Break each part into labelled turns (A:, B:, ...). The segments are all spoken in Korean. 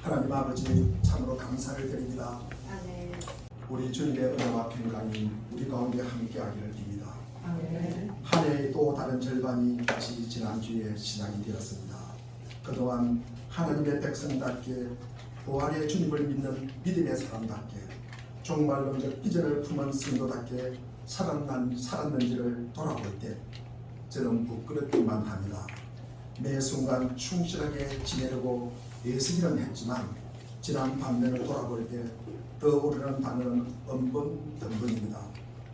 A: 하나님 아버지 참으로 감사를 드립니다.
B: 아멘.
A: 우리 주님의 은혜와 평강이 우리 가운데 함께하기를 빕니다.
B: 아멘.
A: 한 해의 또 다른 절반이 다시 지난주에 시작이 되었습니다. 그동안 하나님의 백성답게 부활의 주님을 믿는 믿음의 사람답게 종말론적 비전을 품은 성도답게 살았는지를 돌아볼 때 저는 부끄럽기만 합니다. 매 순간 충실하게 지내려고 애쓰기는 했지만 지난 반면을 돌아볼 때 떠오르는 단어는 엄분덤분입니다.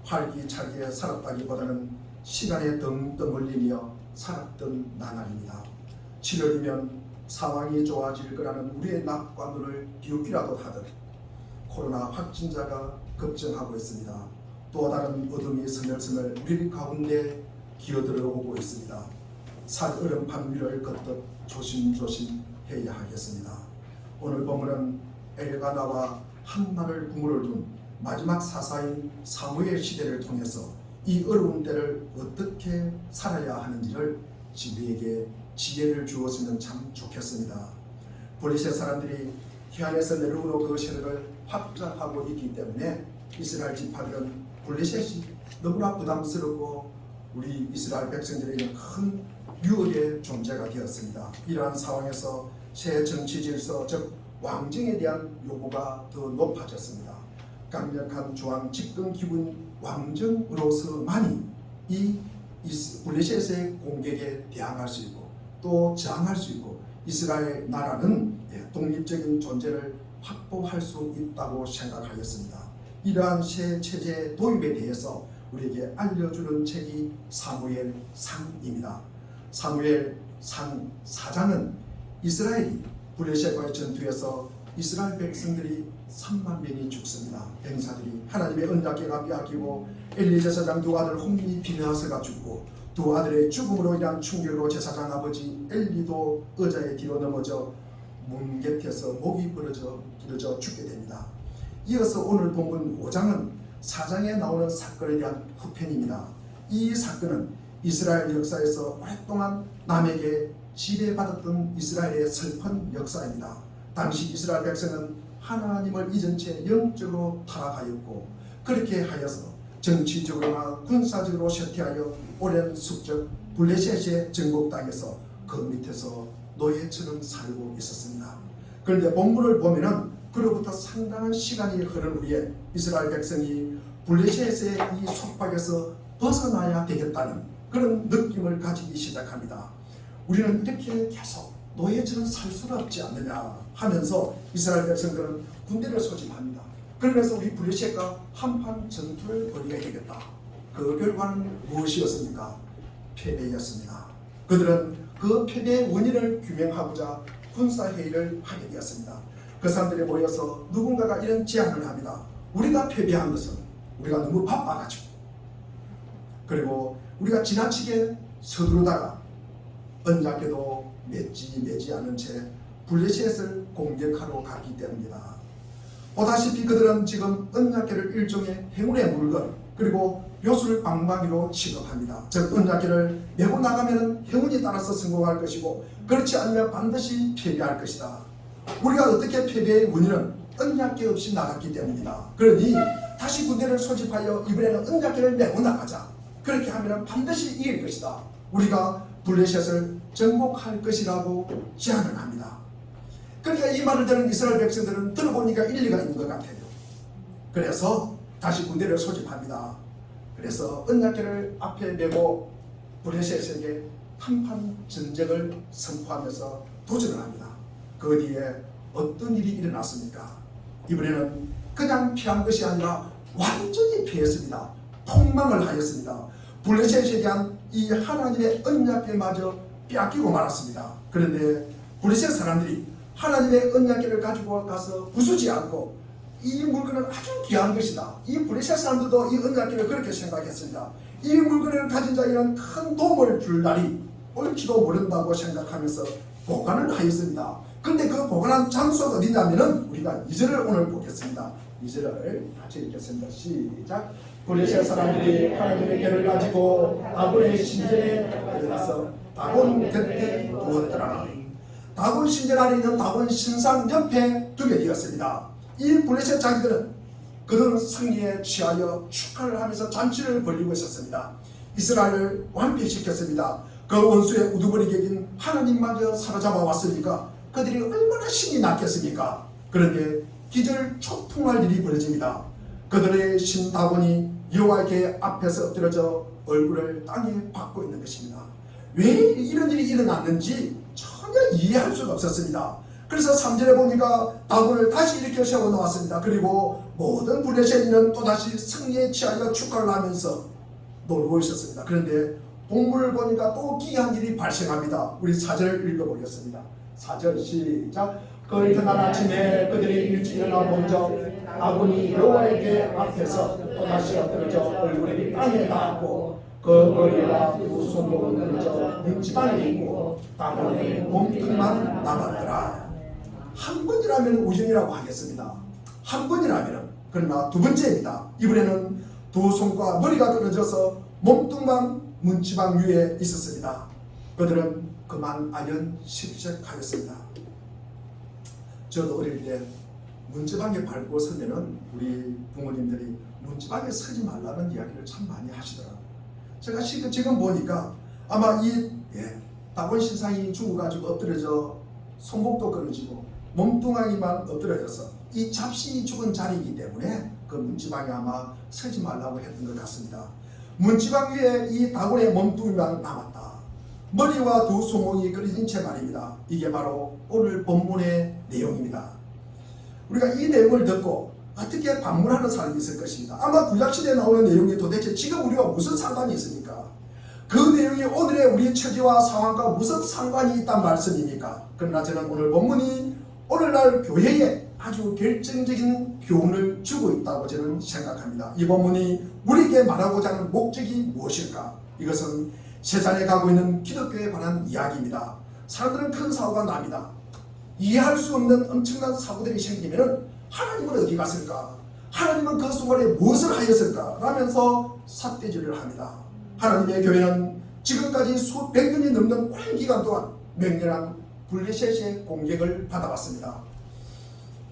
A: 활기차게 살았다기보다는 시간에 덩 떠밀리며 살았던 나날입니다. 7월이면 상황이 좋아질 거라는 우리의 낙관론을 비웃기라도 하듯 코로나 확진자가 급증하고 있습니다. 또 다른 어둠이 스멀스멀 우리 가운데 기어들어오고 있습니다. 살얼음판 위를 걷듯 조심조심 해야 하겠습니다. 오늘 본문은 엘가나와 한나를 부모를 둔 마지막 사사인 사무엘 시대를 통해서 이 어려운 때를 어떻게 살아야 하는지를 우리에게 지혜를 주었으면 참 좋겠습니다. 블레셋 사람들이 해안에서 내려오는 그 세력을 확장하고 있기 때문에 이스라엘 지파들은 블레셋이 너무나 부담스럽고 우리 이스라엘 백성들에게는 큰 유혹의 존재가 되었습니다. 이러한 상황에서 새 정치 질서 즉 왕정에 대한 요구가 더 높아졌습니다. 강력한 중앙 집권 기분 왕정으로서만이 이 블레셋의 공격에 대항할 수 있고 또 저항할 수 있고 이스라엘 나라는 독립적인 존재를 확보할 수 있다고 생각하였습니다. 이러한 새 체제 도입에 대해서 우리에게 알려주는 책이 사무엘상입니다. 사무엘상 4장은 이스라엘이 블레셋과의 전투에서 이스라엘 백성들이 3만 명이 죽습니다. 병사들이 하나님의 언약궤가 빼앗기고 엘리 제사장 두 아들 홈리 비느하스가 죽고 두 아들의 죽음으로 인한 충격으로 제사장 아버지 엘리도 의자의 뒤로 넘어져 문 곁에서 목이 부러져 죽게 됩니다. 이어서 오늘 본문 5장은 4장에 나오는 사건에 대한 후편입니다. 이 사건은 이스라엘 역사에서 오랫동안 남에게 지배받았던 이스라엘의 슬픈 역사입니다. 당시 이스라엘 백성은 하나님을 잊은 채 영적으로 타락하였고 그렇게 하여서 정치적으로나 군사적으로 쇠퇴하여 오랜 숙적 블레셋의 정복당에서 그 밑에서 노예처럼 살고 있었습니다. 그런데 본문을 보면은 그로부터 상당한 시간이 흐른 후에 이스라엘 백성이 블레셋의 이 속박에서 벗어나야 되겠다는 그런 느낌을 가지기 시작합니다. 우리는 이렇게 계속 노예처럼 살 수가 없지 않느냐 하면서 이스라엘 백성들은 군대를 소집합니다. 그러면서 우리 블레셋과 한판 전투를 벌여야 되겠다. 그 결과는 무엇이었습니까? 패배였습니다. 그들은 그 패배의 원인을 규명하고자 군사회의를 하게 되었습니다. 그 사람들이 모여서 누군가가 이런 제안을 합니다. 우리가 패배한 것은 우리가 너무 바빠가지고 그리고 우리가 지나치게 서두르다가 언약궤도 맺지 않은 채 블레셋을 공격하러 갔기 때문이다. 보다시피 그들은 지금 언약궤를 일종의 행운의 물건 그리고 벼슬 방망이로 취급합니다. 즉 언약궤를 메고 나가면 행운이 따라서 성공할 것이고 그렇지 않으면 반드시 패배할 것이다. 우리가 어떻게 패배의 원인은 언약궤 없이 나갔기 때문이다. 그러니 다시 군대를 소집하여 이번에는 언약궤를 메고 나가자. 그렇게 하면 반드시 이길 것이다. 우리가 블레셋을 정복할 것이라고 제안을 합니다. 그러니까 이 말을 들은 이스라엘 백성들은 들어보니까 일리가 있는 것 같아요. 그래서 다시 군대를 소집합니다. 그래서 언약궤를 앞에 메고 블레셋에게 한판 전쟁을 선포하면서 도전을 합니다. 그 뒤에 어떤 일이 일어났습니까? 이번에는 그냥 피한 것이 아니라 완전히 피했습니다. 폭망을 하였습니다. 블레셋에 대한 이 하나님의 언약궤마저 빼앗기고 말았습니다. 그런데 블레셋 사람들이 하나님의 언약궤를 가지고 가서 부수지 않고 이 물건은 아주 귀한 것이다. 이 블레셋 사람들도 이 언약궤를 그렇게 생각했습니다. 이 물건을 가진 자에게는 큰 도움을 줄 날이 올지도 모른다고 생각하면서 보관을 하였습니다. 그런데 그 보관한 장소가 어디냐면은 우리가 2절을 오늘 보겠습니다. 2절을 같이 읽겠습니다. 시작. 블레셋 사람들이 하나님의 궤를 가지고 다곤의 신전에 들어가서 다곤 곁에 두었더라. 다곤 신전 안에 있는 다곤 신상 옆에 두게 되었습니다. 이 블레셋 자기들은 그들은 승리에 취하여 축하를 하면서 잔치를 벌이고 있었습니다. 이스라엘을 완패시켰습니다. 그 원수의 우두머리게 긴 하나님마저 사로잡아 왔으니까 그들이 얼마나 신이 났겠습니까? 그런데 기절초풍할 일이 벌어집니다. 그들의 신 다곤이 여호와의 앞에서 엎드려져 얼굴을 땅에 박고 있는 것입니다. 왜 이런 일이 일어났는지 전혀 이해할 수가 없었습니다. 그래서 3절에 보니까 다곤을 다시 일으켜 세워 놓았습니다. 그리고 모든 블레셋인은 또다시 승리에 취하여 축하를 하면서 놀고 있었습니다. 그런데 동물을 보니까 또 기이한 일이 발생합니다. 우리 4절을 읽어보겠습니다. 4절 시작. 그 이튿날 아침에 그들이 일찍 일어나 먼저 다곤이 여호와의 앞에서 또다시 엎드려져 얼굴이 땅에 닿았고 그 머리와 두 손목은 그저 뭉치방에 있고 다곤의 몸뚱만 남았더라. 한 번이라면 우연이라고 하겠습니다. 한 번이라면. 그러나 두 번째입니다. 이번에는 두 손과 머리가 끊어져서 몸뚱만 문지방 위에 있었습니다. 그들은 그만 아연실색하였습니다. 저도 어릴 때 문지방에 밟고 서면은 우리 부모님들이 문지방에 서지 말라는 이야기를 참 많이 하시더라고요. 제가 지금 보니까 아마 이 다곤 신상이 죽어가지고 엎드려져 손목도 끊어지고 몸뚱아리만 엎드려져서 이 잡신이 죽은 자리이기 때문에 그 문지방에 아마 서지 말라고 했던 것 같습니다. 문지방 위에 이 다곤의 몸뚱이만 남았다. 머리와 두 손목이 끊어진 채 말입니다. 이게 바로 오늘 본문의 내용입니다. 우리가 이 내용을 듣고 어떻게 반문하는 사람이 있을 것입니다. 아마 구약시대에 나오는 내용이 도대체 지금 우리가 무슨 상관이 있습니까? 그 내용이 오늘의 우리 처지와 상황과 무슨 상관이 있단 말씀입니까? 그러나 저는 오늘 본문이 오늘날 교회에 아주 결정적인 교훈을 주고 있다고 저는 생각합니다. 이 본문이 우리에게 말하고자 하는 목적이 무엇일까? 이것은 세상에 가고 있는 기독교에 관한 이야기입니다. 사람들은 큰 사고가 납니다. 이해할 수 없는 엄청난 사고들이 생기면 하나님은 어디 갔을까? 하나님은 그 순간에 무엇을 하였을까? 라면서 삿대질을 합니다. 하나님의 교회는 지금까지 수백 년이 넘는 오랜 기간 동안 맹렬한 블레셋의 공격을 받아왔습니다.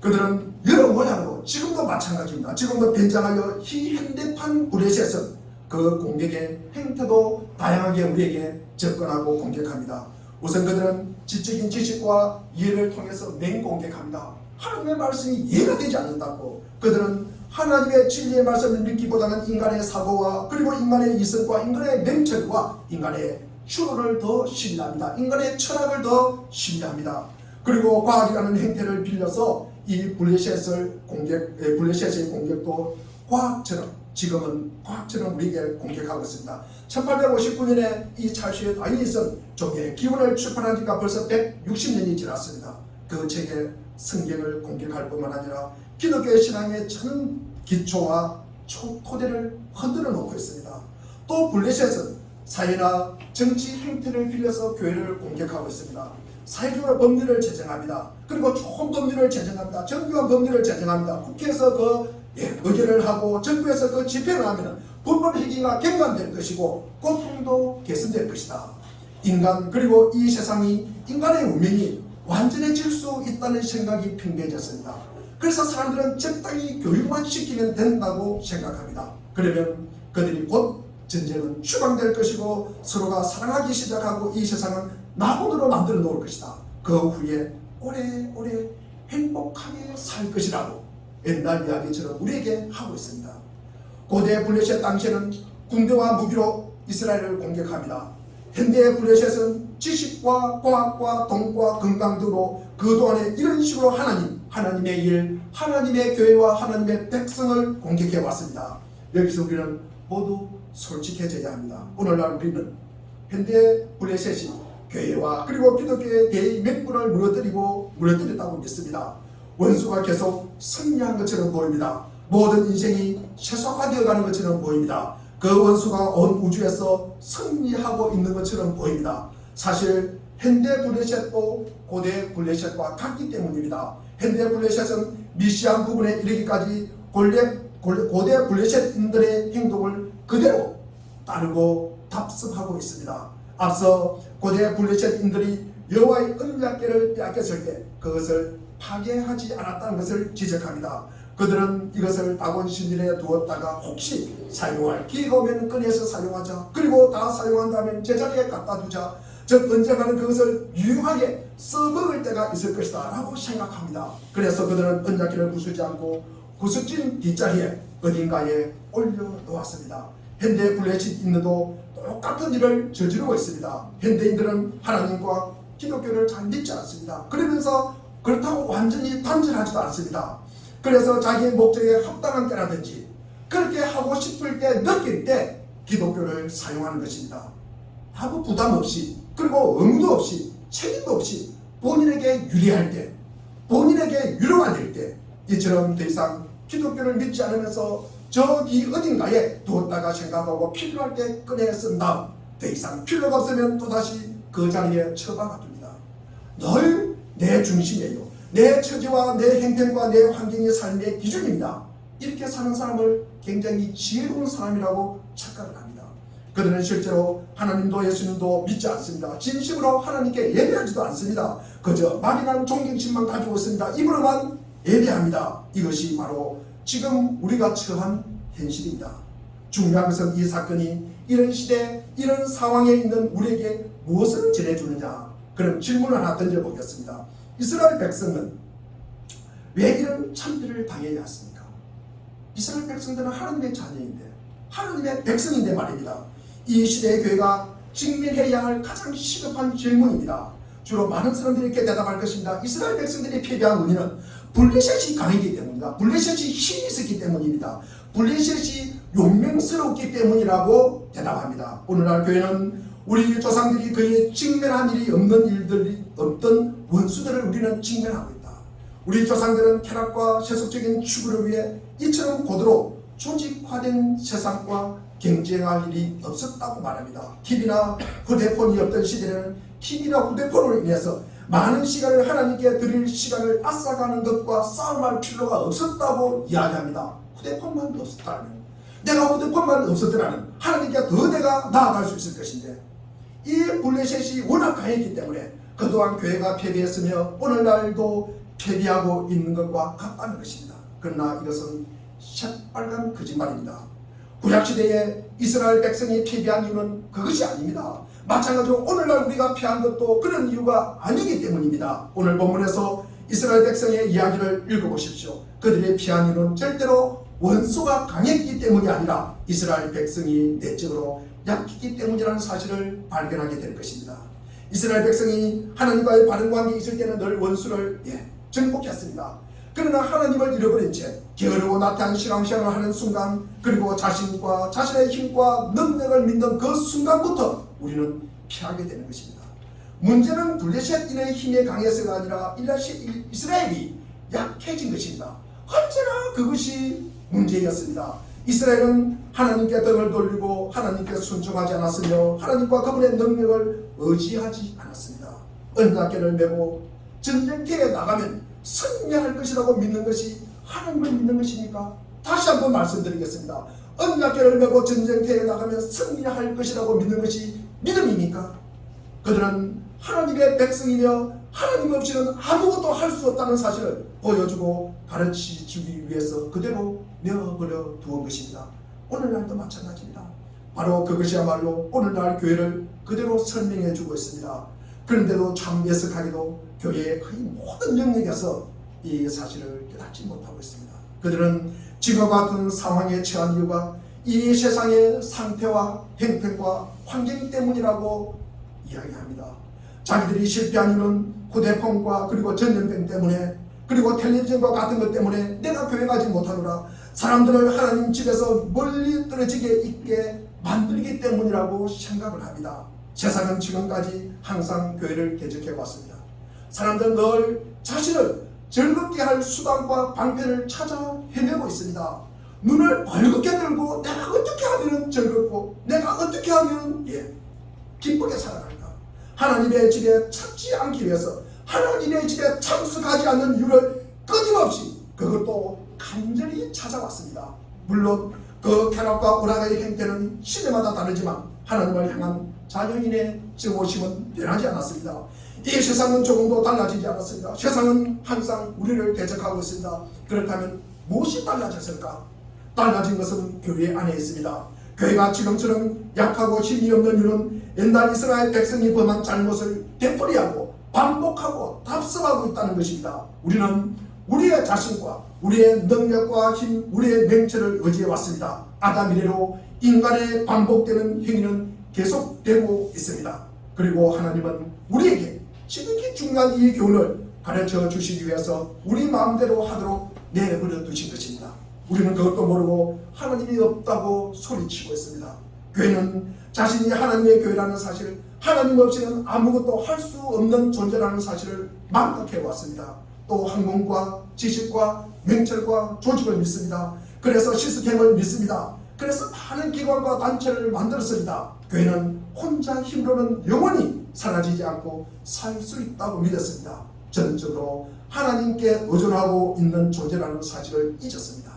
A: 그들은 여러 모양으로 지금도 마찬가지입니다. 지금도 변장하여 현대판 블레셋은 그 공격의 행태도 다양하게 우리에게 접근하고 공격합니다. 우선 그들은 지적인 지식과 이해를 통해서 맹공격합니다. 하나님의 말씀이 이해가 되지 않는다고 그들은 하나님의 진리의 말씀을 믿기보다는 인간의 사고와 그리고 인간의 이성과 인간의 맹철과 인간의 추론을 더 신뢰합니다. 인간의 철학을 더 신뢰합니다. 그리고 과학이라는 행태를 빌려서 이 블레셋의 공격도 과학처럼 지금은 과학처럼 우리에게 공격하고 있습니다. 1859년에 이 찰스의 다니엘슨 종의 기원을 출판한 지가 벌써 160년이 지났습니다. 그 책에 성경을 공격할 뿐만 아니라 기독교의 신앙의 전 기초와 토대를 흔들어 놓고 있습니다. 또 블레셋은 사회나 정치 행태를 빌려서 교회를 공격하고 있습니다. 사회적으로 법률을 제정합니다. 그리고 좋은 법률을 제정합니다. 정교한 법률을 제정합니다. 국회에서 의결을 하고 정부에서 그 집행을 하면 법법 회기가 경감될 것이고 고통도 개선될 것이다. 인간 그리고 이 세상이 인간의 운명이 완전해질 수 있다는 생각이 팽배해졌습니다. 그래서 사람들은 적당히 교육만 시키면 된다고 생각합니다. 그러면 그들이 곧 전쟁은 추방될 것이고 서로가 사랑하기 시작하고 이 세상은 낙원으로 만들어 놓을 것이다. 그 후에 오래오래 행복하게 살 것이라고 옛날 이야기처럼 우리에게 하고 있습니다. 고대 블레셋 당시에는 군대와 무기로 이스라엘을 공격합니다. 현대의 블레셋은 지식과 과학과 돈과 건강 등으로 그동안에 이런 식으로 하나님의 일, 하나님의 교회와 하나님의 백성을 공격해 왔습니다. 여기서 우리는 모두 솔직해져야 합니다. 오늘날 우리는 현대 블레셋이 교회와 그리고 기독교의 대의 맥분을 무너뜨렸다고 믿습니다. 원수가 계속 승리한 것처럼 보입니다. 모든 인생이 최소화되어 가는 것처럼 보입니다. 그 원수가 온 우주에서 승리하고 있는 것처럼 보입니다. 사실 현대 블레셋도 고대 블레셋과 같기 때문입니다. 현대 블레셋은 미시한 부분에 이르기까지 고대 블레셋인들의 행동을 그대로 따르고 답습하고 있습니다. 앞서 고대 블레셋인들이 여호와의 언약궤를 빼앗겼을 때 그것을 파괴하지 않았다는 것을 지적합니다. 그들은 이것을 다곤 신전에 두었다가 혹시 사용할 기회가 오면 꺼내서 사용하자, 그리고 다 사용한 다음에 제자리에 갖다 두자, 즉 언젠가는 그것을 유용하게 써먹을 때가 있을 것이다 라고 생각합니다. 그래서 그들은 언약궤를 부수지 않고 구석진 뒷자리에 어딘가에 올려놓았습니다. 현대 블레셋인들도 똑같은 일을 저지르고 있습니다. 현대인들은 하나님과 기독교를 잘 믿지 않습니다. 그러면서 그렇다고 완전히 단절하지도 않습니다. 그래서 자기의 목적에 합당한 때라든지 그렇게 하고 싶을 때, 느낄 때 기독교를 사용하는 것입니다. 아무 부담 없이, 그리고 의무도 없이, 책임도 없이 본인에게 유리할 때, 본인에게 위로가 될 때, 이처럼 더 이상 기독교를 믿지 않으면서 저기 어딘가에 두었다가 생각하고 필요할 때 꺼내 쓴 다음 더 이상 필요가 없으면 또다시 그 자리에 처박아 둡니다. 늘 내 중심이에요. 내 처지와 내 행동과 내 환경이 삶의 기준입니다. 이렇게 사는 사람을 굉장히 지혜로운 사람이라고 착각을 합니다. 그들은 실제로 하나님도 예수님도 믿지 않습니다. 진심으로 하나님께 예배하지도 않습니다. 그저 막연한 존경심만 가지고 있습니다. 입으로만 예배합니다. 이것이 바로 지금 우리가 처한 현실입니다. 중요한 것은 이 사건이 이런 시대, 이런 상황에 있는 우리에게 무엇을 전해주느냐. 그럼 질문을 하나 던져보겠습니다. 이스라엘 백성은 왜 이런 참패를 당해야 했습니까? 이스라엘 백성들은 하나님의 자녀인데, 하나님의 백성인데 말입니다. 이 시대의 교회가 직면해야 할 가장 시급한 질문입니다. 주로 많은 사람들이 이렇게 대답할 것입니다. 이스라엘 백성들이 패배한 원인은 블레셋이 강했기 때문입니다. 블레셋이 힘이 있었기 때문입니다. 블레셋이 용맹스럽기 때문이라고 대답합니다. 오늘날 교회는 우리 조상들이 그에 직면한 일이 없는 일들이 없던 원수들을 우리는 직면하고 있다. 우리 조상들은 쾌락과 세속적인 추구를 위해 이처럼 고도로 조직화된 세상과 경쟁할 일이 없었다고 말합니다. TV나 휴대폰이 없던 시대에는 TV나 휴대폰으로 인해서 많은 시간을 하나님께 드릴 시간을 앗아가는 것과 싸움할 필요가 없었다고 이야기합니다. 휴대폰만 없었다면, 내가 휴대폰만 없었더라면 하나님께 더 내가 나아갈 수 있을 것인데, 이 블레셋이 워낙 강했기 때문에 그동안 교회가 패배했으며 오늘날도 패배하고 있는 것과 같다는 것입니다. 그러나 이것은 새빨간 거짓말입니다. 구약시대에 이스라엘 백성이 패배한 이유는 그것이 아닙니다. 마찬가지로 오늘날 우리가 패한 것도 그런 이유가 아니기 때문입니다. 오늘 본문에서 이스라엘 백성의 이야기를 읽어보십시오. 그들의 패한 이유는 절대로 원수가 강했기 때문이 아니라 이스라엘 백성이 내적으로 약했기 때문이라는 사실을 발견하게 될 것입니다. 이스라엘 백성이 하나님과의 바른 관계에 있을 때는 늘 원수를 정복했습니다. 그러나 하나님을 잃어버린 채 게으르고 나태한 신앙생활을 하는 순간, 그리고 자신과 자신의 힘과 능력을 믿는 그 순간부터 우리는 피하게 되는 것입니다. 문제는 블레셋인의 힘에 강해서가 아니라 이스라엘이 약해진 것입니다. 언제나 그것이 문제였습니다. 이스라엘은 하나님께 등을 돌리고 하나님께 순종하지 않았으며 하나님과 그분의 능력을 의지하지 않았습니다. 언약궤를 메고 전쟁터에 나가면 승리할 것이라고 믿는 것이 하나님을 믿는 것입니까? 다시 한번 말씀드리겠습니다. 언약궤를 메고 전쟁터에 나가면 승리할 것이라고 믿는 것이 믿음입니까? 그들은 하나님의 백성이며 하나님 없이는 아무것도 할 수 없다는 사실을 보여주고 가르치기 위해서 그대로 내어버려 두은 것입니다. 오늘날도 마찬가지입니다. 바로 그것이야말로 오늘날 교회를 그대로 설명해 주고 있습니다. 그런데도 참 예석하게도 교회의 거의 모든 영역에서 이 사실을 깨닫지 못하고 있습니다. 그들은 지금과 같은 상황에 처한 이유가 이 세상의 상태와 형편과 환경 때문이라고 이야기합니다. 자기들이 실패한 이유는 휴대폰과 그리고 전염병 때문에, 그리고 텔레비전과 같은 것 때문에 내가 교회 가지 못하노라, 사람들을 하나님 집에서 멀리 떨어지게 있게 만들기 때문이라고 생각을 합니다. 세상은 지금까지 항상 교회를 대적해 왔습니다. 사람들은 늘 자신을 즐겁게 할 수단과 방편을 찾아 헤매고 있습니다. 눈을 벌겋게 들고 내가 어떻게 하면 즐겁고 내가 어떻게 하면 기쁘게 살아갈까, 하나님의 집에 찾지 않기 위해서 하나님의 집에 참석하지 않는 이유를 끊임없이 그것도 간절히 찾아왔습니다. 물론 그 쾌락과 오락의 행태는 시대마다 다르지만 하나님을 향한 자녀인의 증오심은 변하지 않았습니다. 이 세상은 조금도 달라지지 않았습니다. 세상은 항상 우리를 대적하고 있습니다. 그렇다면 무엇이 달라졌을까? 달라진 것은 교회 안에 있습니다. 교회가 지금처럼 약하고 힘이 없는 이유는 옛날 이스라엘 백성이 범한 잘못을 되풀이하고 반복하고 답습하고 있다는 것입니다. 우리는 우리의 자신과 우리의 능력과 힘, 우리의 맹체를 의지해 왔습니다. 아담 이래로 인간의 반복되는 행위는 계속되고 있습니다. 그리고 하나님은 우리에게 지극히 중요한 이 교훈을 가르쳐 주시기 위해서 우리 마음대로 하도록 내버려 두신 것입니다. 우리는 그것도 모르고 하나님이 없다고 소리치고 있습니다. 교회는 자신이 하나님의 교회라는 사실, 하나님 없이는 아무것도 할 수 없는 존재라는 사실을 망각해 왔습니다. 또 학문과 지식과 명철과 조직을 믿습니다. 그래서 시스템을 믿습니다. 그래서 많은 기관과 단체를 만들었습니다. 교회는 혼자 힘으로는 영원히 사라지지 않고 살 수 있다고 믿었습니다. 전적으로 하나님께 의존하고 있는 존재라는 사실을 잊었습니다.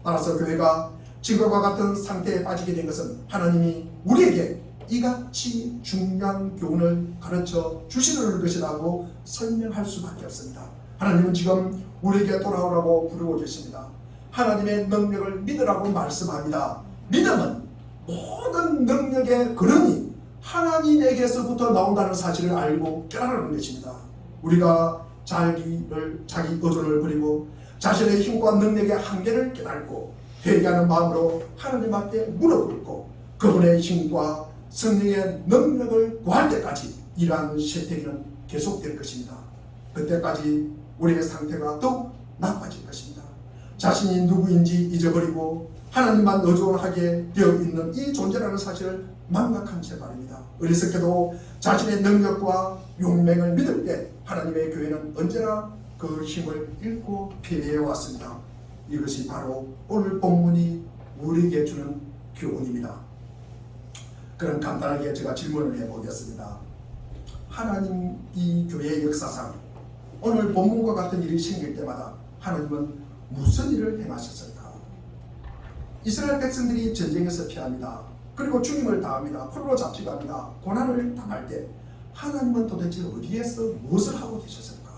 A: 따라서 교회가 지금과 같은 상태에 빠지게 된 것은 하나님이 우리에게 이같이 중요한 교훈을 가르쳐 주시는 것이라고 설명할 수밖에 없습니다. 하나님은 지금 우리에게 돌아오라고 부르고 계십니다. 하나님의 능력을 믿으라고 말씀합니다. 믿음은 모든 능력의 근원이 하나님에게서부터 나온다는 사실을 알고 깨달는 것입니다. 우리가 자기 의존을 버리고 자신의 힘과 능력의 한계를 깨닫고 회개하는 마음으로 하나님 앞에 무릎 꿇고 그분의 힘과 성령의 능력을 구할 때까지 이러한 세태기는 계속될 것입니다. 그때까지 우리의 상태가 더욱 나빠질 것입니다. 자신이 누구인지 잊어버리고 하나님만 의존하게 되어 있는 이 존재라는 사실을 망각한 채 말입니다. 어리석게도 자신의 능력과 용맹을 믿을 때 하나님의 교회는 언제나 그 힘을 잃고 패배해 왔습니다. 이것이 바로 오늘 본문이 우리에게 주는 교훈입니다. 그럼 간단하게 제가 질문을 해보겠습니다. 하나님 이 교회의 역사상 오늘 본문과 같은 일이 생길 때마다 하나님은 무슨 일을 행하셨을까? 이스라엘 백성들이 전쟁에서 피합니다. 그리고 죽임을 당합니다. 포로로 잡혀갑니다. 고난을 당할 때 하나님은 도대체 어디에서 무엇을 하고 계셨을까?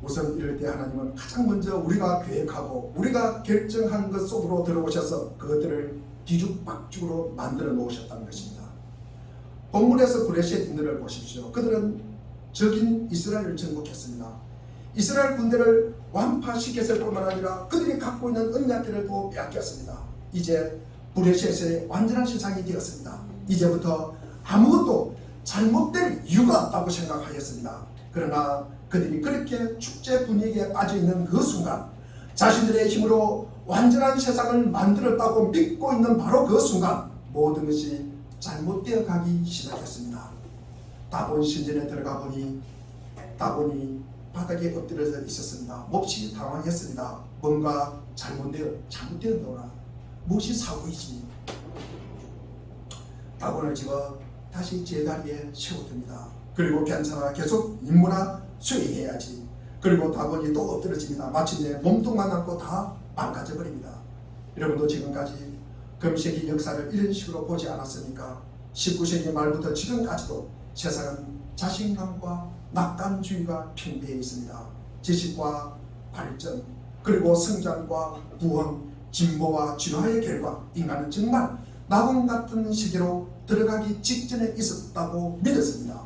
A: 우선 이럴 때 하나님은 가장 먼저 우리가 계획하고 우리가 결정한 것 속으로 들어오셔서 그것들을 뒤죽박죽으로 만들어 놓으셨다는 것입니다. 본문에서 브레셋인들을 보십시오. 그들은 적인 이스라엘을 정복했습니다. 이스라엘 군대를 완파시켰을 뿐만 아니라 그들이 갖고 있는 언약궤를 빼앗겼습니다. 이제 브레셋의 완전한 세상이 되었습니다. 이제부터 아무것도 잘못될 이유가 없다고 생각하였습니다. 그러나 그들이 그렇게 축제 분위기에 빠져있는 그 순간 자신들의 힘으로 완전한 세상을 만들었다고 믿고 있는 바로 그 순간 모든 것이 잘못되어 가기 시작했습니다. 다본 신전에 들어가 보니 다본이 바닥에 엎드려져 있었습니다. 몹시 당황했습니다. 뭔가 잘못되었노라. 무엇이 사고이지? 다본을 집어 다시 제자리에 세워둡니다. 그리고 괜찮아, 계속 임무나 수행해야지. 그리고 다본이 또 엎드려집니다. 마침내 몸뚱만 안고 다 망가져버립니다. 여러분도 지금까지 금세기 역사를 이런 식으로 보지 않았습니까? 19세기 말부터 지금까지도 세상은 자신감과 낙관주의가 팽배해 있습니다. 지식과 발전, 그리고 성장과 부흥, 진보와 진화의 결과 인간은 정말 낙원 같은 세계로 들어가기 직전에 있었다고 믿었습니다.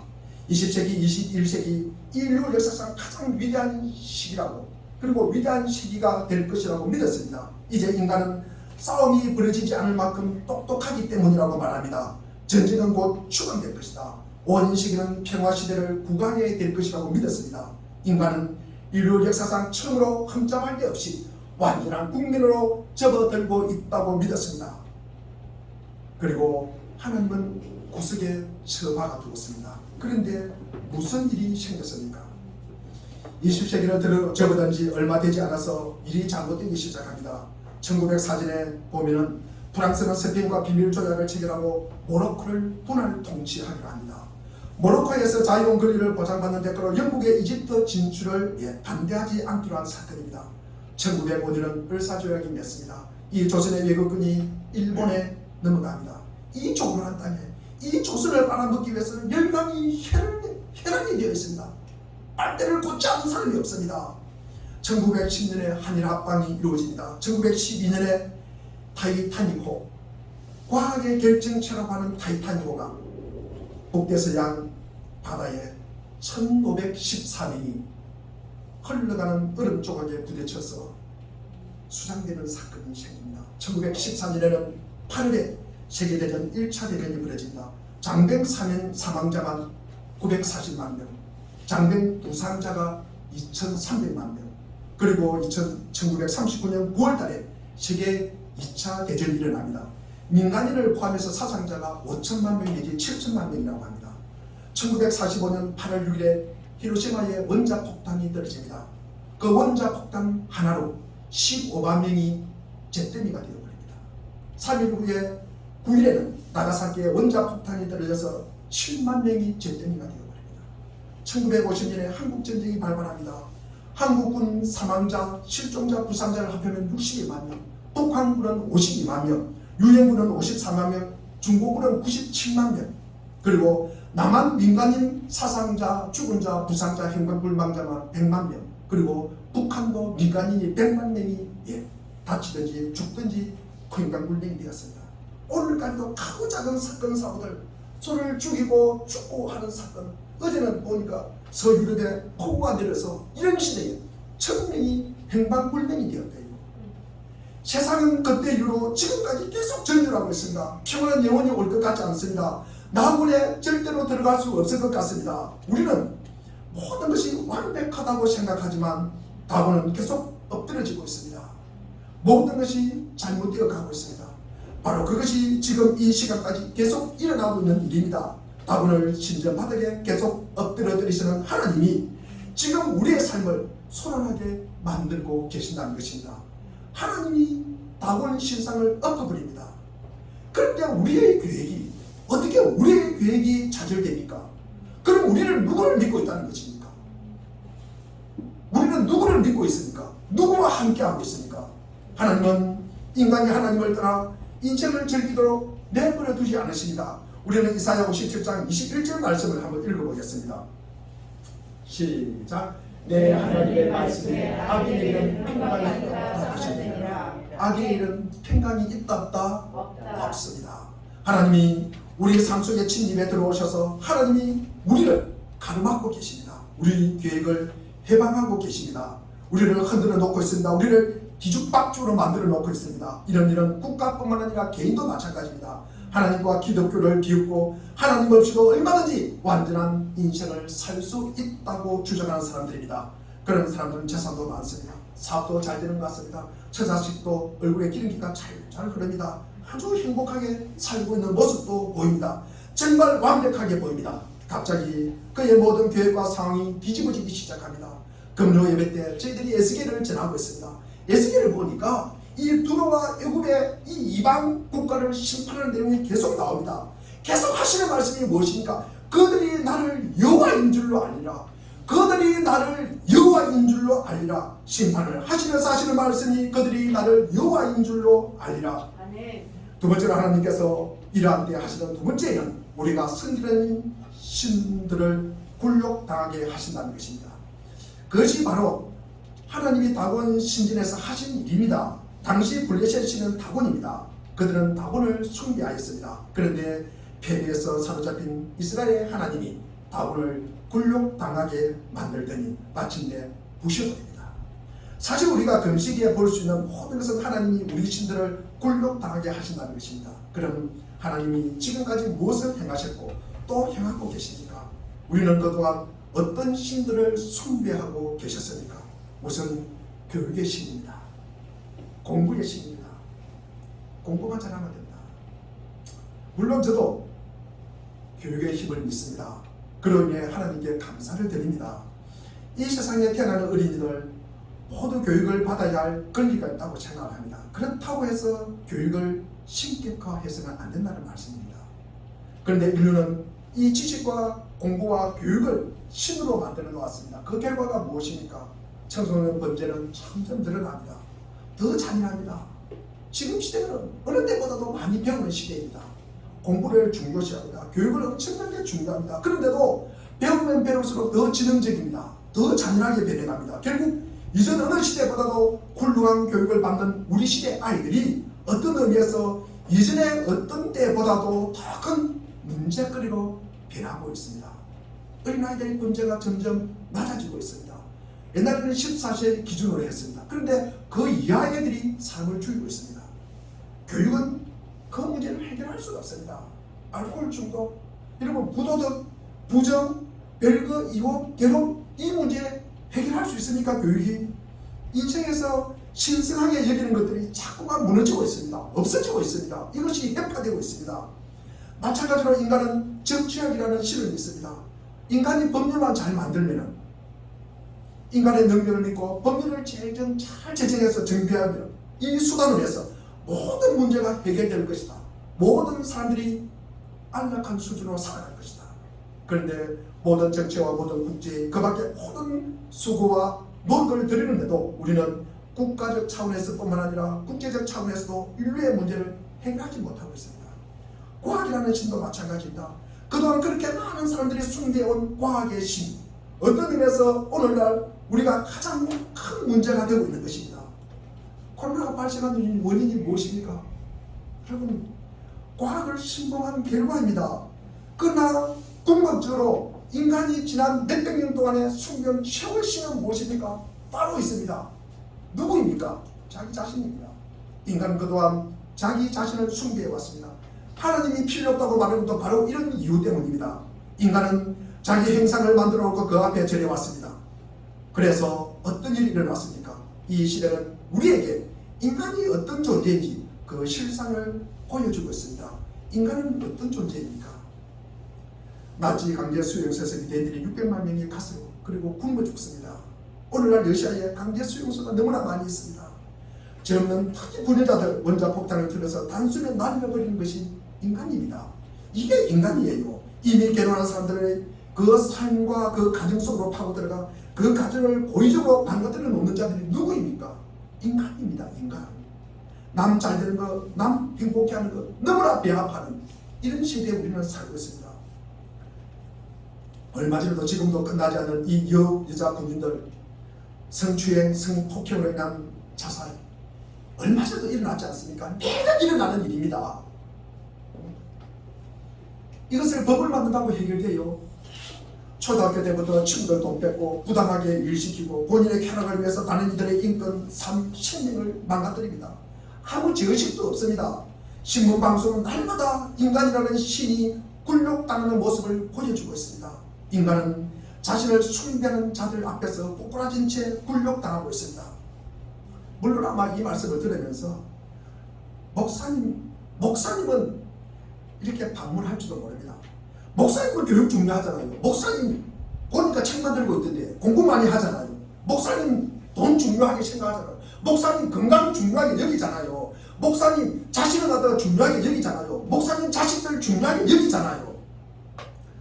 A: 20세기, 21세기 인류 역사상 가장 위대한 시기라고, 그리고 위대한 시기가 될 것이라고 믿었습니다. 이제 인간은 싸움이 벌어지지 않을 만큼 똑똑하기 때문이라고 말합니다. 전쟁은 곧 추방될 것이다. 온 시기는 평화시대를 구가해야 될 것이라고 믿었습니다. 인간은 인류 역사상 처음으로 흠잡을 데 없이 완전한 국민으로 접어들고 있다고 믿었습니다. 그리고 하나님은 구석에 처박아 두었습니다. 그런데 무슨 일이 생겼습니까? 20세기로 접어든 지 얼마 되지 않아서 일이 잘못되기 시작합니다. 1904년에 보면은 프랑스는 스페인과 비밀조약을 체결하고 모로코를 분할 통치하기로 합니다. 모로코에서 자유로운 권리를 보장받는 대가로 영국의 이집트 진출을 반대하지 않기로 한 사건입니다. 1905년은 을사조약이 맺습니다. 이 조선의 외국군이 일본에 넘어갑니다. 이 조그만 땅에 이 조선을 빨아먹기 위해서는 멸망이 혈안이 되어 있습니다. 빨대를 꽂지 않은 사람이 없습니다. 1910년에 한일 합방이 이루어집니다. 1912년에 타이타닉호, 과학의 결정체라고 하는 타이타닉호가 북대서양 바다에 1514명이 흘러가는 얼음 조각에 부딪혀서 수장되는 사건이 생깁니다. 1914년에는 8월에 세계대전 1차 대전이 벌어집니다. 장병 사망자만 940만 명, 장병 부상자가 2,300만 명, 그리고 1939년 9월달에 세계 2차 대전이 일어납니다. 민간인을 포함해서 사상자가 5천만 명 내지 7천만 명이라고 합니다. 1945년 8월 6일에 히로시마에 원자폭탄이 떨어집니다. 그 원자폭탄 하나로 15만 명이 잿더미가 되어버립니다. 3일 후에 9일에는 나가사키에 원자폭탄이 떨어져서 7만 명이 잿더미가 되어버립니다. 1950년에 한국전쟁이 발발합니다. 한국군 사망자, 실종자, 부상자를 합하면 62만 명, 북한군은 52만 명, 유엔군은 54만 명, 중국군은 97만 명, 그리고 남한 민간인 사상자, 죽은 자, 부상자, 행방불명자만 100만 명, 그리고 북한도 민간인이 100만 명이 다치든지 죽든지 행방불명이 되었습니다. 오늘까지도 크고 작은 사건 사고들, 서로를 죽이고 죽고 하는 사건, 어제는 보니까 서유럽에 폭우가 내려서 이런 시대에 1000명이 행방불명이 되었대요. 세상은 그때 이후로 지금까지 계속 전율하고 있습니다. 평화는 영원히 올 것 같지 않습니다. 낙원에 절대로 들어갈 수 없을 것 같습니다. 우리는 모든 것이 완벽하다고 생각하지만 낙원은 계속 엎드려지고 있습니다. 모든 것이 잘못되어 가고 있습니다. 바로 그것이 지금 이 시간까지 계속 일어나고 있는 일입니다. 낙원을 신전 바닥에 계속 엎드려드리시는 하나님이 지금 우리의 삶을 소란하게 만들고 계신다는 것입니다. 하나님이 낙원 신상을 엎어버립니다. 그런데 우리의 계획이 어떻게 우리의 계획이 좌절됩니까? 그럼 우리는 누구를 믿고 있다는 것입니까? 우리는 누구를 믿고 있습니까? 누구와 함께하고 있습니까? 하나님은 인간이 하나님을 떠나 인생을 즐기도록 내버려 두지 않으십니다. 우리는 이사야 57장 21절 말씀을 한번 읽어보겠습니다. 시작.
B: 내 하나님의 말씀에 악의 일은 평강이 있다.
A: 악의 일은 평강이 있다 없다?
B: 없다.
A: 없습니다. 하나님이 우리 삶 속에 침입해 들어오셔서 하나님이 우리를 가로막고 계십니다. 우리 계획을 해방하고 계십니다. 우리를 흔들어 놓고 있습니다. 우리를 뒤죽박죽으로 만들어 놓고 있습니다. 이런 국가뿐만 아니라 개인도 마찬가지입니다. 하나님과 기독교를 비웃고 하나님 없이도 얼마든지 완전한 인생을 살 수 있다고 주장하는 사람들입니다. 그런 사람들은 재산도 많습니다. 사업도 잘 되는 것 같습니다. 처자식도 얼굴에 기름기가 잘 흐릅니다. 아주 행복하게 살고 있는 모습도 보입니다. 정말 완벽하게 보입니다. 갑자기 그의 모든 계획과 상황이 뒤집어지기 시작합니다. 금요 예배 때 저희들이 에스겔을 전하고 있습니다. 에스겔을 보니까 이 두로와 애굽의 이 이방 국가를 심판하는 내용이 계속 나옵니다. 계속 하시는 말씀이 무엇입니까? 그들이 나를 여호와인 줄로 알리라. 그들이 나를 여호와인 줄로 알리라. 심판을 하시면서 하시는 말씀이 그들이 나를 여호와인 줄로 알리라. 두 번째로 하나님께서 이러한 때 하시는 두 번째는 우리가 섬기는 신들을 굴욕당하게 하신다는 것입니다. 그것이 바로 하나님이 다곤 신전에서 하신 일입니다. 당시 블레셋 신은 다곤입니다. 그들은 다곤을 숭배하였습니다. 그런데 패배에서 사로잡힌 이스라엘의 하나님이 다곤을 굴욕당하게 만들더니 마침내 부셔버립니다. 사실 우리가 금시기에 볼 수 있는 모든 것은 하나님이 우리 신들을 굴욕당하게 하신다는 것입니다. 그럼 하나님이 지금까지 무엇을 행하셨고 또 행하고 계십니까? 우리는 그동안 어떤 신들을 숭배하고 계셨습니까? 우선 교육의 신입니다. 공부의 신입니다. 공부만 잘하면 된다. 물론 저도 교육의 힘을 믿습니다. 그로 인해 하나님께 감사를 드립니다. 이 세상에 태어나는 어린이들 모두 교육을 받아야 할 권리가 있다고 생각을 합니다. 그렇다고 해서 교육을 신격화해서는 안 된다는 말씀입니다. 그런데 인류는 이 지식과 공부와 교육을 신으로 만들어 놓았습니다. 그 결과가 무엇입니까? 청소년 범죄는 점점 늘어납니다. 더 잔인합니다. 지금 시대는 어느 때보다도 많이 배우는 시대입니다. 공부를 중요시합니다. 교육을 엄청나게 중요합니다. 그런데도 배우면 배울수록 더 지능적입니다. 더 잔인하게 변해갑니다. 결국 이전 어느 시대보다도 훌륭한 교육을 받는 우리 시대 아이들이 어떤 의미에서 이전의 어떤 때보다도 더 큰 문제거리로 변하고 있습니다. 어린아이들의 문제가 점점 낮아지고 있습니다. 옛날에는 14세 기준으로 했습니다. 그런데 그 이하 애들이 삶을 죽이고 있습니다. 교육은 그 문제를 해결할 수가 없습니다. 알코올 중독, 여러분 부도덕, 부정, 별거, 이혼, 괴롭 이 문제 해결할 수 있으니까 교육이 인생에서 신성하게 여기는 것들이 자꾸가 무너지고 있습니다. 없어지고 있습니다. 이것이 해파되고 있습니다. 마찬가지로 인간은 정치학이라는 실험이 있습니다. 인간이 법률만 잘 만들면 인간의 능력을 믿고 법률을 잘 제정해서 정비하면 이 수단을 해서 모든 문제가 해결될 것이다. 모든 사람들이 안락한 수준으로 살아갈 것이다. 그런데 모든 정치와 모든 국제 그 밖에 모든 수고와 노력을 들이는데도 우리는 국가적 차원에서 뿐만 아니라 국제적 차원에서도 인류의 문제를 해결하지 못하고 있습니다. 과학이라는 신도 마찬가지입니다. 그동안 그렇게 많은 사람들이 숭배해온 과학의 신, 어떤 의미에서 오늘날 우리가 가장 큰 문제가 되고 있는 것입니다. 코로나가 발생한 원인이 무엇입니까? 여러분, 과학을 신봉한 결과입니다. 그러나 궁극적으로 인간이 지난 몇백 년 동안에 숨겨온 최후의 신은 무엇입니까? 따로 있습니다. 누구입니까? 자기 자신입니다. 인간은 그동안 자기 자신을 숭배해왔습니다. 하나님이 필요 없다고 말하는 것도 바로 이런 이유 때문입니다. 인간은 자기 행상을 만들어 놓고 그 앞에 절해왔습니다. 그래서 어떤 일이 일어났습니까? 이 시대는 우리에게 인간이 어떤 존재인지 그 실상을 보여주고 있습니다. 인간은 어떤 존재입니까? 나치 강제 수용소에서 유대인들이 600만 명이 갔어요. 그리고 굶어 죽습니다. 오늘날 러시아에 강제 수용소가 너무나 많이 있습니다. 죄 없는 특히 분열자들 원자폭탄을 틀어서 단순히 날려버리는 것이 인간입니다. 이게 인간이에요. 이미 결혼한 사람들의 그 삶과 그 가정 속으로 파고들어가 그 가정을 고의적으로 망가뜨려 놓는 자들이 누구입니까? 인간입니다. 인간. 남 잘 되는 거, 남 행복해 하는 거 너무나 배합하는 이런 시대에 우리는 살고 있습니다. 얼마 전에도 지금도 끝나지 않는 이 여자 군인들 성추행, 성폭행으로 인한 자살 얼마 전에도 일어나지 않습니까? 매일 일어나는 일입니다. 이것을 법을 만든다고 해결돼요? 초등학교 때부터 친구들 돈 뺏고 부당하게 일시키고 본인의 쾌락을 위해서 다른 이들의 인권, 삶, 생명을 망가뜨립니다. 아무 죄의식도 없습니다. 신문방송은 날마다 인간이라는 신이 굴욕당하는 모습을 보여주고 있습니다. 인간은 자신을 숭배하는 자들 앞에서 꼬꾸라진 채 굴욕당하고 있습니다. 물론 아마 이 말씀을 들으면서 목사님은 이렇게 방문할지도 모릅니다. 목사님은 교육 중요하잖아요. 목사님 보니까 책만 들고 있던데 공부 많이 하잖아요. 목사님 돈 중요하게 생각하잖아요. 목사님 건강 중요하게 여기잖아요. 목사님 자신을 갖다가 중요하게 여기잖아요. 목사님 자식들 중요하게 여기잖아요.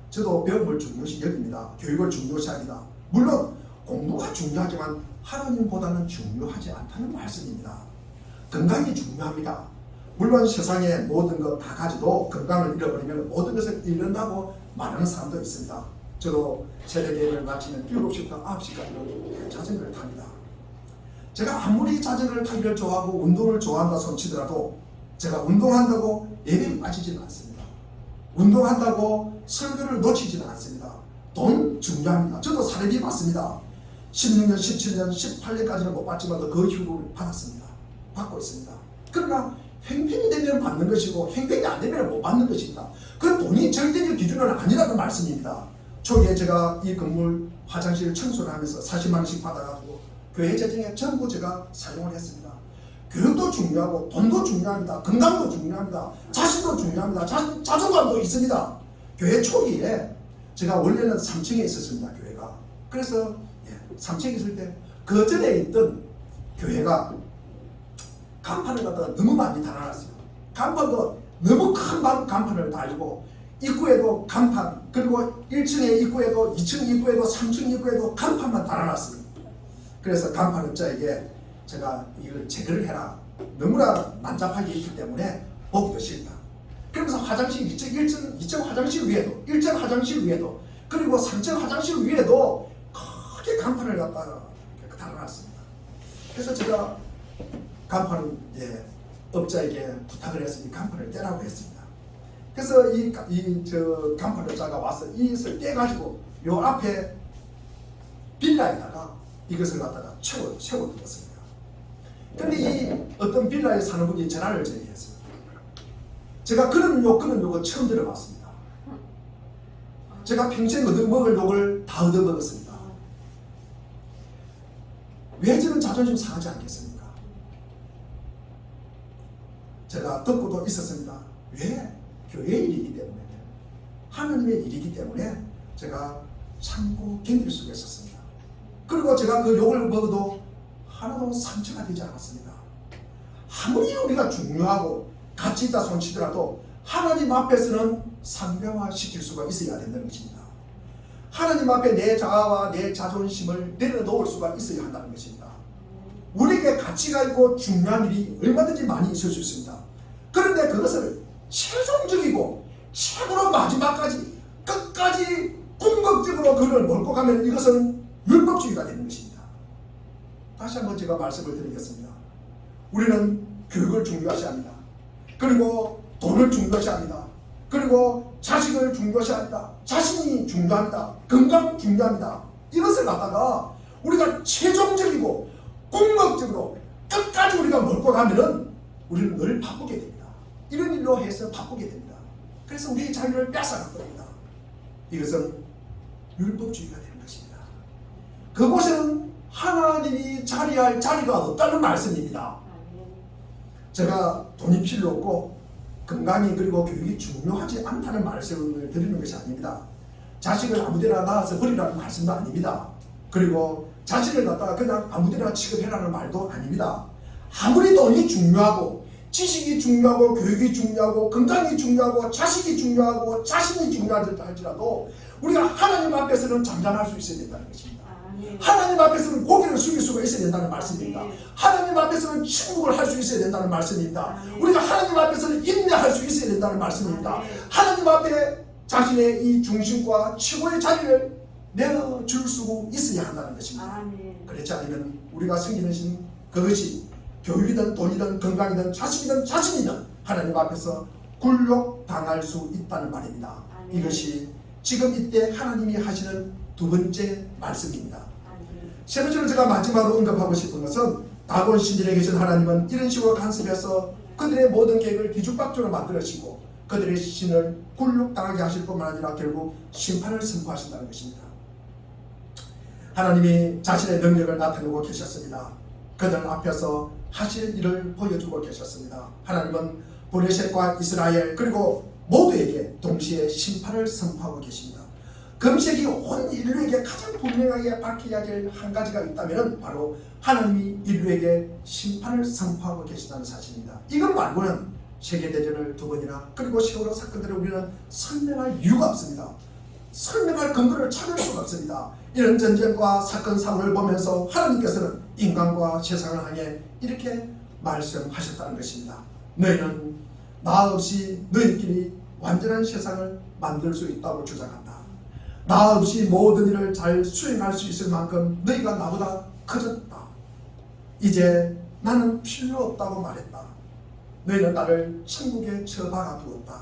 A: 저도 배움을 중요시 여깁니다. 교육을 중요시합니다. 물론 공부가 중요하지만 하나님보다는 중요하지 않다는 말씀입니다. 건강이 중요합니다. 물론 세상에 모든 것 다 가지도 건강을 잃어버리면 모든 것을 잃는다고 말하는 사람도 있습니다. 저도 새벽 예배를 마치면 7시부터 9시까지는 자전거를 탑니다. 제가 아무리 자전거를 타기를 좋아하고 운동을 좋아한다 손치더라도 제가 운동한다고 예배를 빠지지는 않습니다. 운동한다고 설교를 놓치지는 않습니다. 돈 중요합니다. 저도 사례비 받습니다. 16년, 17년, 18년까지는 못 받지만 그 휴무를 받았습니다. 받고 있습니다. 그러나 횡행이 되면 받는 것이고 횡행이 안 되면 못 받는 것입니다. 그 돈이 절대적 기준은 아니라는 말씀입니다. 초기에 제가 이 건물 화장실 청소를 하면서 40만 원씩 받아가지고 교회 재정에 전부 제가 사용을 했습니다. 교육도 중요하고 돈도 중요합니다. 건강도 중요합니다. 자신도 중요합니다. 자존감도 있습니다. 교회 초기에 제가 원래는 3층에 있었습니다. 교회가. 그래서 3층에 있을 때 그 전에 있던 교회가 간판을 갖다가 너무 많이 달아놨어요. 간판도 너무 큰 간판을 달고 입구에도 간판, 그리고 1층의 입구에도 2층 입구에도 3층 입구에도 간판만 달아놨습니다. 그래서 간판업자에게 제가 이걸 제거를 해라. 너무나 난잡하게 있기 때문에 보기도 싫다. 그래서 그러면서 화장실 2층 화장실 위에도 1층 화장실 위에도 그리고 3층 화장실 위에도 크게 간판을 갖다가 달아놨습니다. 그래서 제가 간판을 업자에게 부탁을 해서 이 간판을 떼라고 했습니다. 그래서 저 간판업자가 와서 이것을 떼가지고 요 앞에 빌라에다가 이것을 갖다가 세워두었습니다. 그런데 이 어떤 빌라에 사는 분이 전화를 제기했어요. 제가 그런 욕을 처음 들어봤습니다. 제가 평생 얻어먹을 욕을 다 얻어먹었습니다. 왜 저는 자존심 상하지 않겠습니까? 제가 듣고도 있었습니다. 왜? 교회의 일이기 때문에, 하나님의 일이기 때문에 제가 참고 견딜 수가 있었습니다. 그리고 제가 그 욕을 먹어도 하나도 상처가 되지 않았습니다. 아무리 우리가 중요하고 가치 있다 손치더라도 하나님 앞에서는 상대화시킬 수가 있어야 된다는 것입니다. 하나님 앞에 내 자아와 내 자존심을 내려놓을 수가 있어야 한다는 것입니다. 우리에게 가치가 있고 중요한 일이 얼마든지 많이 있을 수 있습니다. 그런데 그것을 최종적이고 최고로 마지막까지 끝까지 궁극적으로 그를 몰고 가면 이것은 율법주의가 되는 것입니다. 다시 한번 제가 말씀을 드리겠습니다. 우리는 교육을 중요시 합니다. 그리고 돈을 중요시 합니다. 그리고 자식을 중요시 합니다. 자신이 중요합니다. 건강 중요합니다. 이것을 갖다가 우리가 최종적이고 궁극적으로 끝까지 우리가 몰고 가면은 우리는 늘 바꾸게 됩니다. 이런 일로 해서 바꾸게 됩니다. 그래서 우리의 자유를 뺏어갈 겁니다. 이것은 율법주의가 되는 것입니다. 그곳에는 하나님이 자리할 자리가 없다는 말씀입니다. 제가 돈이 필요 없고 건강이 그리고 교육이 중요하지 않다는 말씀을 드리는 것이 아닙니다. 자식을 아무데나 낳아서 버리라는 말씀도 아닙니다. 그리고 자식을 갖다가 그냥 아무데나 취급해라는 말도 아닙니다. 아무리 돈이 중요하고 지식이 중요하고 교육이 중요하고 건강이 중요하고 자식이 중요하고 자신이 중요하다 할지라도 우리가 하나님 앞에서는 잠잠할 수 있어야 된다는 것입니다. 하나님 앞에서는 고개를 숙일 수가 있어야 된다는 말씀입니다. 하나님 앞에서는 침묵을 할 수 있어야 된다는 말씀입니다. 우리가 하나님 앞에서는 인내할 수 있어야 된다는 말씀입니다. 하나님 앞에 자신의 이 중심과 최고의 자리를 내어줄 수 있어야 한다는 것입니다. 그렇지 않으면 우리가 섬기는 그것이 교육이든 돈이든 건강이든 자식이든 자신이든 하나님 앞에서 굴욕당할 수 있다는 말입니다. 이것이 지금 이때 하나님이 하시는 두 번째 말씀입니다. 세 번째로 제가 마지막으로 언급하고 싶은 것은 다곤 신들에 계신 하나님은 이런 식으로 간섭해서 그들의 모든 계획을 뒤죽박죽으로 만들어지고 그들의 신을 굴욕당하게 하실 뿐만 아니라 결국 심판을 선포하신다는 것입니다. 하나님이 자신의 능력을 나타내고 계셨습니다. 그들 앞에서 하실 일을 보여주고 계셨습니다. 하나님은 브레셋과 이스라엘 그리고 모두에게 동시에 심판을 선포하고 계십니다. 금식이 온 인류에게 가장 분명하게 밝혀야 될 한 가지가 있다면 바로 하나님이 인류에게 심판을 선포하고 계시다는 사실입니다. 이것 말고는 세계대전을 두 번이나 그리고 세월호 사건들을 우리는 설명할 이유가 없습니다. 설명할 근거를 찾을 수가 없습니다. 이런 전쟁과 사건 사고를 보면서 하나님께서는 인간과 세상을 향해 이렇게 말씀하셨다는 것입니다. 너희는 나 없이 너희끼리 완전한 세상을 만들 수 있다고 주장한다. 나 없이 모든 일을 잘 수행할 수 있을 만큼 너희가 나보다 커졌다. 이제 나는 필요 없다고 말했다. 너희는 나를 천국에 처박아 두었다.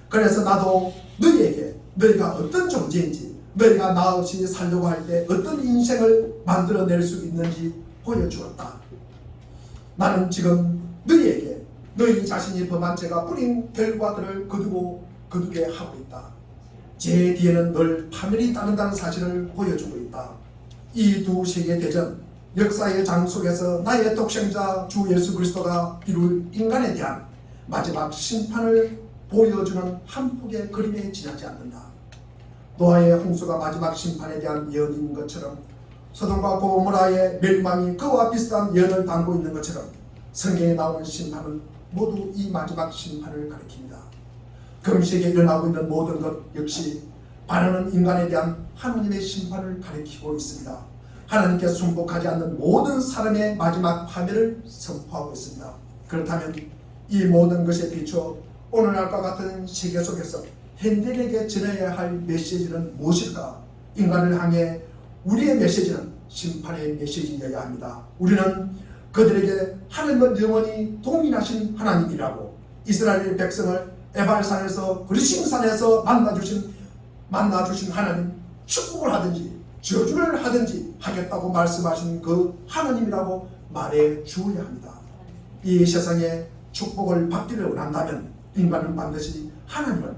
A: 그래서 나도 너희에게 너희가 어떤 존재인지 너희가 나 없이 살려고 할 때 어떤 인생을 만들어낼 수 있는지 보여주었다. 나는 지금 너희에게 너희 자신이 범한 죄가 뿌린 결과들을 거두게 하고 있다. 제 뒤에는 늘 파멸이 따른다는 사실을 보여주고 있다. 이 두 세계대전 역사의 장 속에서 나의 독생자 주 예수 그리스도가 이룰 인간에 대한 마지막 심판을 보여주는 한 폭의 그림에 지나지 않는다. 노아의 홍수가 마지막 심판에 대한 예언인 것처럼 소돔과 고모라의 멸망이 그와 비슷한 예언을 담고 있는 것처럼 성경에 나오는 심판은 모두 이 마지막 심판을 가리킵니다. 금세기에 일어나고 있는 모든 것 역시 바라는 인간에 대한 하나님의 심판을 가리키고 있습니다. 하나님께 순복하지 않는 모든 사람의 마지막 파멸을 선포하고 있습니다. 그렇다면 이 모든 것에 비추어 오늘날과 같은 세계 속에서 현대인에게 전해야 할 메시지는 무엇일까? 인간을 향해 우리의 메시지는 심판의 메시지여야 합니다. 우리는 그들에게 하나님은 영원히 동일하신 하나님이라고, 이스라엘 백성을 에발산에서 그리심산에서 만나주신 하나님, 축복을 하든지 저주를 하든지 하겠다고 말씀하신 그 하나님이라고 말해 주어야 합니다. 이 세상에 축복을 받기를 원한다면 인간은 반드시 하나님은